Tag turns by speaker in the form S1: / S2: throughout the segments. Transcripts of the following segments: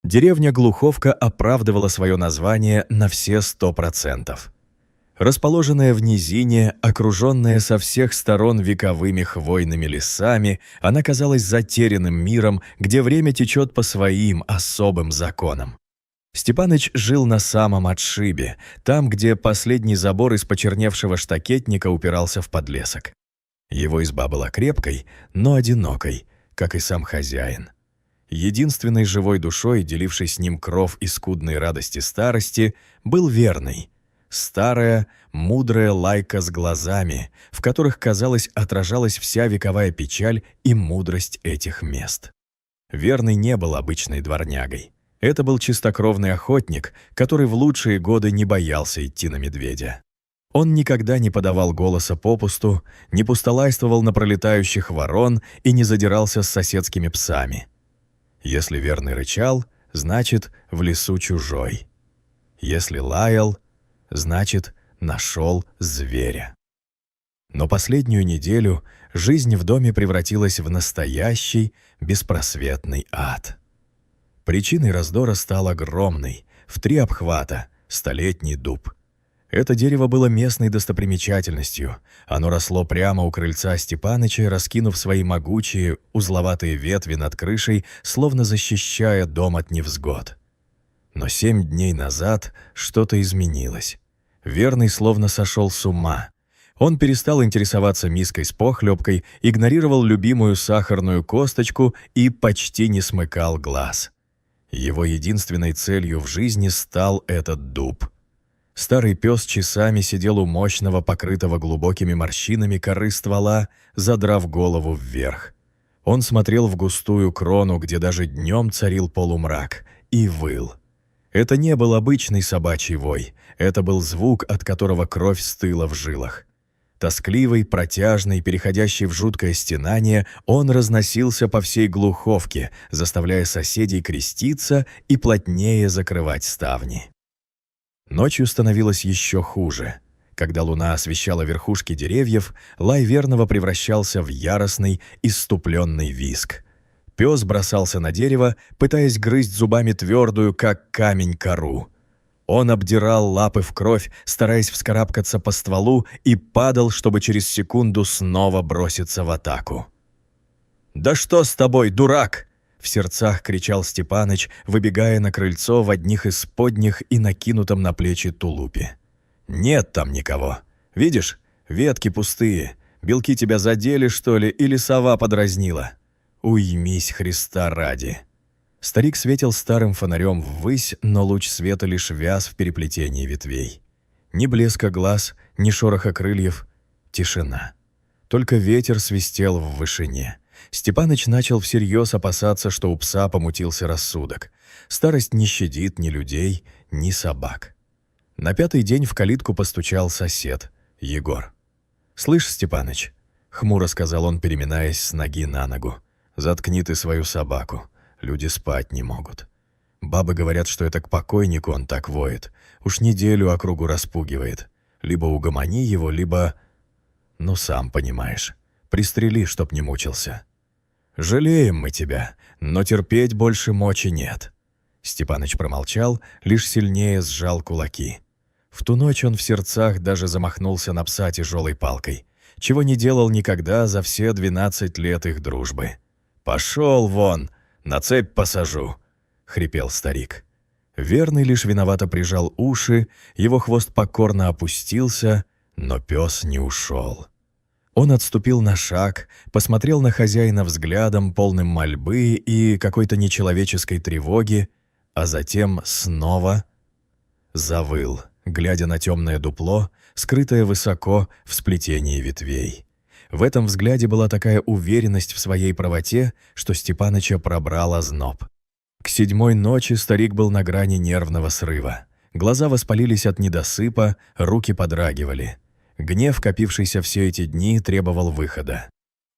S1: Деревня Глуховка оправдывала свое название на все 100%. Расположенная в низине, окруженная со всех сторон вековыми хвойными лесами, она казалась затерянным миром, где время течет по своим особым законам. Степаныч жил на самом отшибе, там, где последний забор из почерневшего штакетника упирался в подлесок. Его изба была крепкой, но одинокой, как и сам хозяин. Единственной живой душой, делившей с ним кров и скудной радости старости, был верный. Старая, мудрая лайка с глазами, в которых, казалось, отражалась вся вековая печаль и мудрость этих мест. Верный не был обычной дворнягой. Это был чистокровный охотник, который в лучшие годы не боялся идти на медведя. Он никогда не подавал голоса попусту, не пустолайствовал на пролетающих ворон и не задирался с соседскими псами. Если верный рычал, значит, в лесу чужой. Если лаял, значит, нашел зверя. Но последнюю неделю жизнь в доме превратилась в настоящий, беспросветный ад. Причиной раздора стал огромный, в 3 обхвата, столетний дуб. Это дерево было местной достопримечательностью. Оно росло прямо у крыльца Степаныча, раскинув свои могучие, узловатые ветви над крышей, словно защищая дом от невзгод. Но 7 дней назад что-то изменилось. Верный словно сошел с ума. Он перестал интересоваться миской с похлебкой, игнорировал любимую сахарную косточку и почти не смыкал глаз. Его единственной целью в жизни стал этот дуб. Старый пес часами сидел у мощного, покрытого глубокими морщинами коры ствола, задрав голову вверх. Он смотрел в густую крону, где даже днем царил полумрак, и выл. Это не был обычный собачий вой, это был звук, от которого кровь стыла в жилах. Тоскливый, протяжный, переходящий в жуткое стенание, он разносился по всей Глуховке, заставляя соседей креститься и плотнее закрывать ставни. Ночью становилось еще хуже. Когда луна освещала верхушки деревьев, лай верного превращался в яростный, исступленный визг. Пес бросался на дерево, пытаясь грызть зубами твердую, как камень, кору. Он обдирал лапы в кровь, стараясь вскарабкаться по стволу, и падал, чтобы через секунду снова броситься в атаку. «Да что с тобой, дурак?» — в сердцах кричал Степаныч, выбегая на крыльцо в одних исподних и накинутом на плечи тулупе. «Нет там никого. Видишь, ветки пустые. Белки тебя задели, что ли, или сова подразнила? Уймись, Христа ради!» Старик светил старым фонарем ввысь, но луч света лишь вяз в переплетении ветвей. Ни блеска глаз, ни шороха крыльев. Тишина. Только ветер свистел в вышине. Степаныч начал всерьез опасаться, что у пса помутился рассудок. Старость не щадит ни людей, ни собак. На 5-й день в калитку постучал сосед, Егор. «Слышь, Степаныч», — хмуро сказал он, переминаясь с ноги на ногу, — «заткни ты свою собаку. Люди спать не могут. Бабы говорят, что это к покойнику он так воет. Уж неделю округу распугивает. Либо угомони его, либо... Ну, сам понимаешь. Пристрели, чтоб не мучился. Жалеем мы тебя, но терпеть больше мочи нет». Степаныч промолчал, лишь сильнее сжал кулаки. В ту ночь он в сердцах даже замахнулся на пса тяжелой палкой, чего не делал никогда за все 12 лет их дружбы. «Пошел вон! На цепь посажу!» — хрипел старик. Верный лишь виновато прижал уши, его хвост покорно опустился, но пес не ушел. Он отступил на шаг, посмотрел на хозяина взглядом, полным мольбы и какой-то нечеловеческой тревоги, а затем снова завыл, глядя на темное дупло, скрытое высоко в сплетении ветвей. В этом взгляде была такая уверенность в своей правоте, что Степаныча пробрал озноб. К 7-й ночи старик был на грани нервного срыва. Глаза воспалились от недосыпа, руки подрагивали. Гнев, копившийся все эти дни, требовал выхода.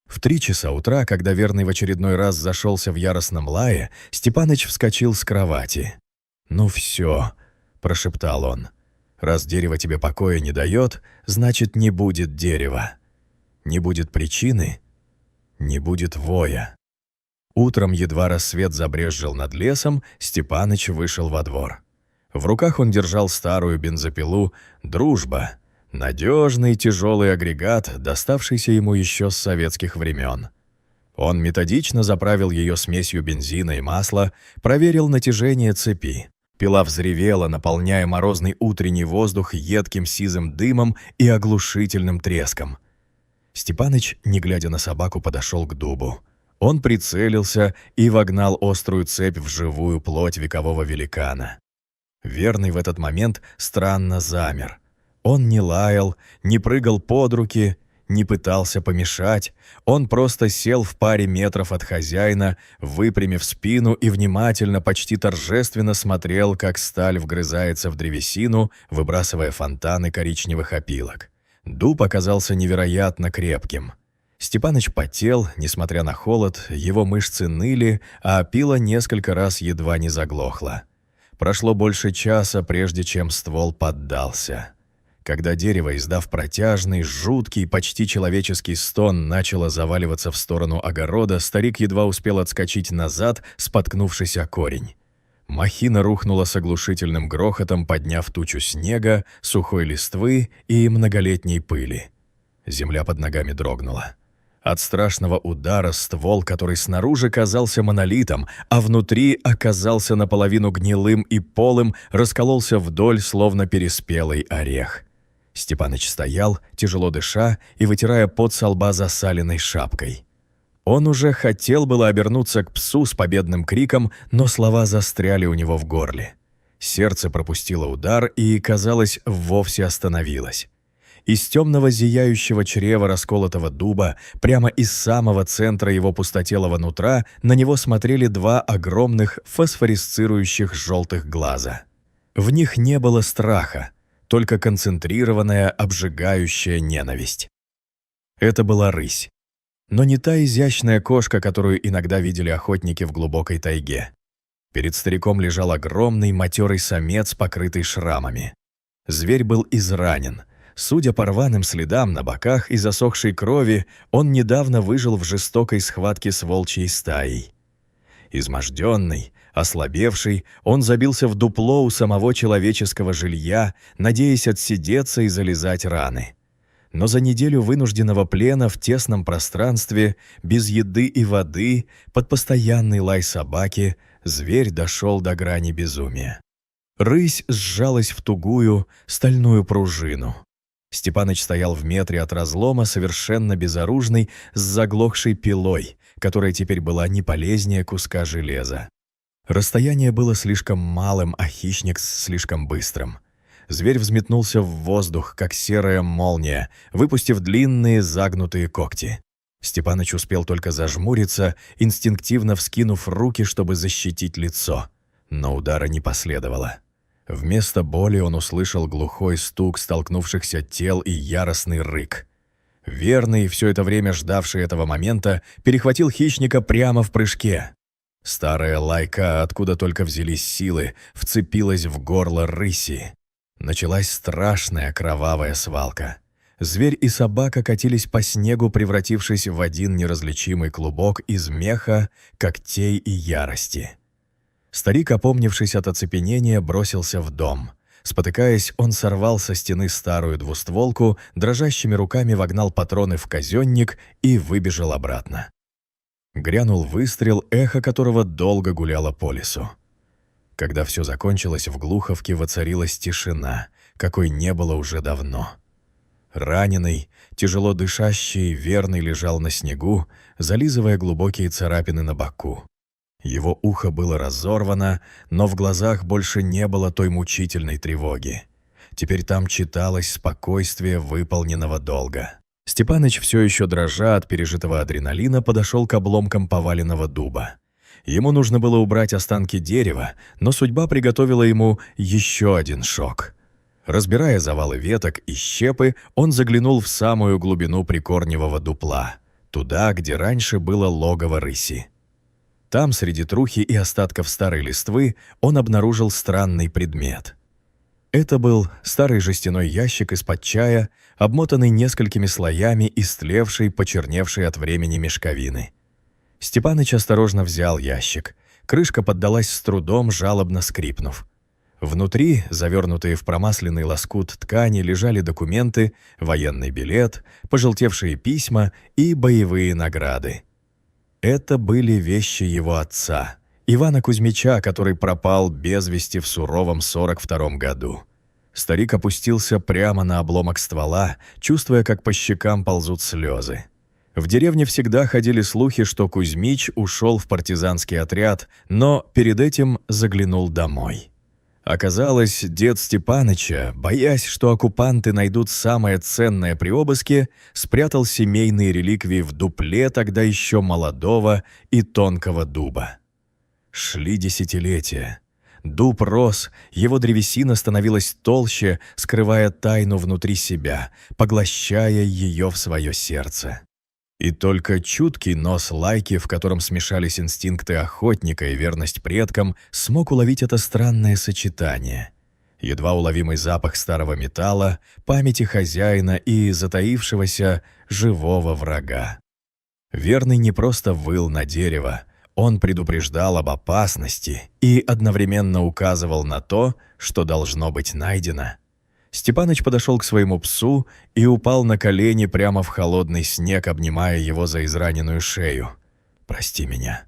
S1: В 3 часа утра, когда верный в очередной раз зашелся в яростном лае, Степаныч вскочил с кровати. «Ну все», — прошептал он, — «раз дерево тебе покоя не дает, значит, не будет дерева. Не будет причины, не будет воя». Утром, едва рассвет забрезжил над лесом, Степаныч вышел во двор. В руках он держал старую бензопилу «Дружба», надежный тяжелый агрегат, доставшийся ему еще с советских времен. Он методично заправил ее смесью бензина и масла, проверил натяжение цепи. Пила взревела, наполняя морозный утренний воздух едким сизым дымом и оглушительным треском. Степаныч, не глядя на собаку, подошел к дубу. Он прицелился и вогнал острую цепь в живую плоть векового великана. Верный в этот момент странно замер. Он не лаял, не прыгал под руки, не пытался помешать. Он просто сел в паре метров от хозяина, выпрямив спину и внимательно, почти торжественно смотрел, как сталь вгрызается в древесину, выбрасывая фонтаны коричневых опилок. Дуб оказался невероятно крепким. Степаныч потел, несмотря на холод, его мышцы ныли, а опила несколько раз едва не заглохла. Прошло больше часа, прежде чем ствол поддался. Когда дерево, издав протяжный, жуткий, почти человеческий стон, начало заваливаться в сторону огорода, старик едва успел отскочить назад, споткнувшись о корень. Махина рухнула с оглушительным грохотом, подняв тучу снега, сухой листвы и многолетней пыли. Земля под ногами дрогнула. От страшного удара ствол, который снаружи казался монолитом, а внутри оказался наполовину гнилым и полым, раскололся вдоль, словно переспелый орех. Степаныч стоял, тяжело дыша и вытирая пот со лба засаленной шапкой. Он уже хотел было обернуться к псу с победным криком, но слова застряли у него в горле. Сердце пропустило удар и, казалось, вовсе остановилось. Из темного зияющего чрева расколотого дуба, прямо из самого центра его пустотелого нутра, на него смотрели два огромных фосфорисцирующих желтых глаза. В них не было страха, только концентрированная, обжигающая ненависть. Это была рысь. Но не та изящная кошка, которую иногда видели охотники в глубокой тайге. Перед стариком лежал огромный матерый самец, покрытый шрамами. Зверь был изранен. Судя по рваным следам на боках и засохшей крови, он недавно выжил в жестокой схватке с волчьей стаей. Изможденный, ослабевший, он забился в дупло у самого человеческого жилья, надеясь отсидеться и залезать раны. Но за неделю вынужденного плена в тесном пространстве, без еды и воды, под постоянный лай собаки, зверь дошел до грани безумия. Рысь сжалась в тугую, стальную пружину. Степаныч стоял в метре от разлома, совершенно безоружный, с заглохшей пилой, которая теперь была не полезнее куска железа. Расстояние было слишком малым, а хищник слишком быстрым. Зверь взметнулся в воздух, как серая молния, выпустив длинные загнутые когти. Степаныч успел только зажмуриться, инстинктивно вскинув руки, чтобы защитить лицо. Но удара не последовало. Вместо боли он услышал глухой стук столкнувшихся тел и яростный рык. Верный, все это время ждавший этого момента, перехватил хищника прямо в прыжке. Старая лайка, откуда только взялись силы, вцепилась в горло рыси. Началась страшная кровавая свалка. Зверь и собака катились по снегу, превратившись в один неразличимый клубок из меха, когтей и ярости. Старик, опомнившись от оцепенения, бросился в дом. Спотыкаясь, он сорвал со стены старую двустволку, дрожащими руками вогнал патроны в казенник и выбежал обратно. Грянул выстрел, эхо которого долго гуляло по лесу. Когда все закончилось, в Глуховке воцарилась тишина, какой не было уже давно. Раненый, тяжело дышащий, Верный лежал на снегу, зализывая глубокие царапины на боку. Его ухо было разорвано, но в глазах больше не было той мучительной тревоги. Теперь там читалось спокойствие выполненного долга. Степаныч, все еще дрожа от пережитого адреналина, подошел к обломкам поваленного дуба. Ему нужно было убрать останки дерева, но судьба приготовила ему еще один шок. Разбирая завалы веток и щепы, он заглянул в самую глубину прикорневого дупла, туда, где раньше было логово рыси. Там, среди трухи и остатков старой листвы, он обнаружил странный предмет. Это был старый жестяной ящик из-под чая, обмотанный несколькими слоями истлевшей, почерневшей от времени мешковины. Степаныч осторожно взял ящик. Крышка поддалась с трудом, жалобно скрипнув. Внутри, завернутые в промасленный лоскут ткани, лежали документы, военный билет, пожелтевшие письма и боевые награды. Это были вещи его отца, Ивана Кузьмича, который пропал без вести в суровом 42-м году. Старик опустился прямо на обломок ствола, чувствуя, как по щекам ползут слезы. В деревне всегда ходили слухи, что Кузьмич ушел в партизанский отряд, но перед этим заглянул домой. Оказалось, дед Степаныча, боясь, что оккупанты найдут самое ценное при обыске, спрятал семейные реликвии в дупле тогда еще молодого и тонкого дуба. Шли десятилетия. Дуб рос, его древесина становилась толще, скрывая тайну внутри себя, поглощая ее в свое сердце. И только чуткий нос Лайки, в котором смешались инстинкты охотника и верность предкам, смог уловить это странное сочетание. Едва уловимый запах старого металла, памяти хозяина и затаившегося живого врага. Верный не просто выл на дерево, он предупреждал об опасности и одновременно указывал на то, что должно быть найдено. Степаныч подошел к своему псу и упал на колени прямо в холодный снег, обнимая его за израненную шею. «Прости меня,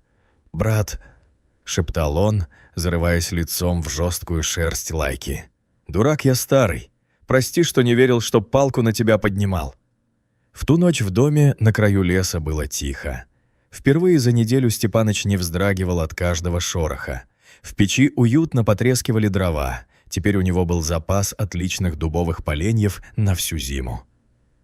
S1: брат», — шептал он, зарываясь лицом в жесткую шерсть Лайки. «Дурак я старый. Прости, что не верил, что палку на тебя поднимал». В ту ночь в доме на краю леса было тихо. Впервые за неделю Степаныч не вздрагивал от каждого шороха. В печи уютно потрескивали дрова. Теперь у него был запас отличных дубовых поленьев на всю зиму.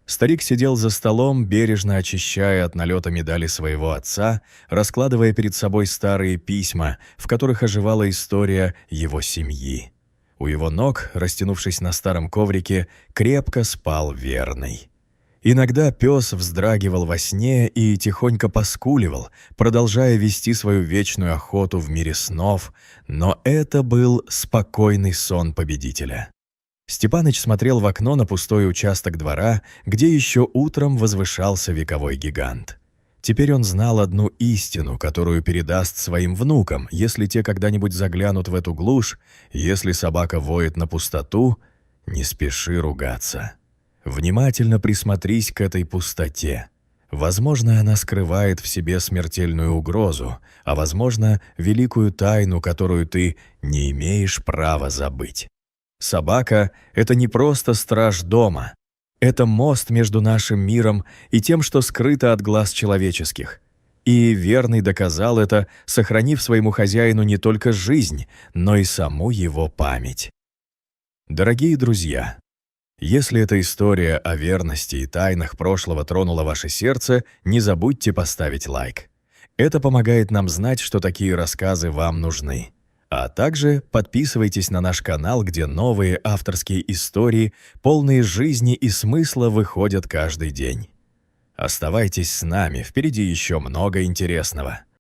S1: Старик сидел за столом, бережно очищая от налета медали своего отца, раскладывая перед собой старые письма, в которых оживала история его семьи. У его ног, растянувшись на старом коврике, крепко спал Верный. Иногда пес вздрагивал во сне и тихонько поскуливал, продолжая вести свою вечную охоту в мире снов, но это был спокойный сон победителя. Степаныч смотрел в окно на пустой участок двора, где еще утром возвышался вековой гигант. Теперь он знал одну истину, которую передаст своим внукам, если те когда-нибудь заглянут в эту глушь, если собака воет на пустоту, не спеши ругаться. Внимательно присмотрись к этой пустоте. Возможно, она скрывает в себе смертельную угрозу, а возможно, великую тайну, которую ты не имеешь права забыть. Собака — это не просто страж дома. Это мост между нашим миром и тем, что скрыто от глаз человеческих. И Верный доказал это, сохранив своему хозяину не только жизнь, но и саму его память. Дорогие друзья, если эта история о верности и тайнах прошлого тронула ваше сердце, не забудьте поставить лайк. Это помогает нам знать, что такие рассказы вам нужны. А также подписывайтесь на наш канал, где новые авторские истории, полные жизни и смысла, выходят каждый день. Оставайтесь с нами, впереди еще много интересного.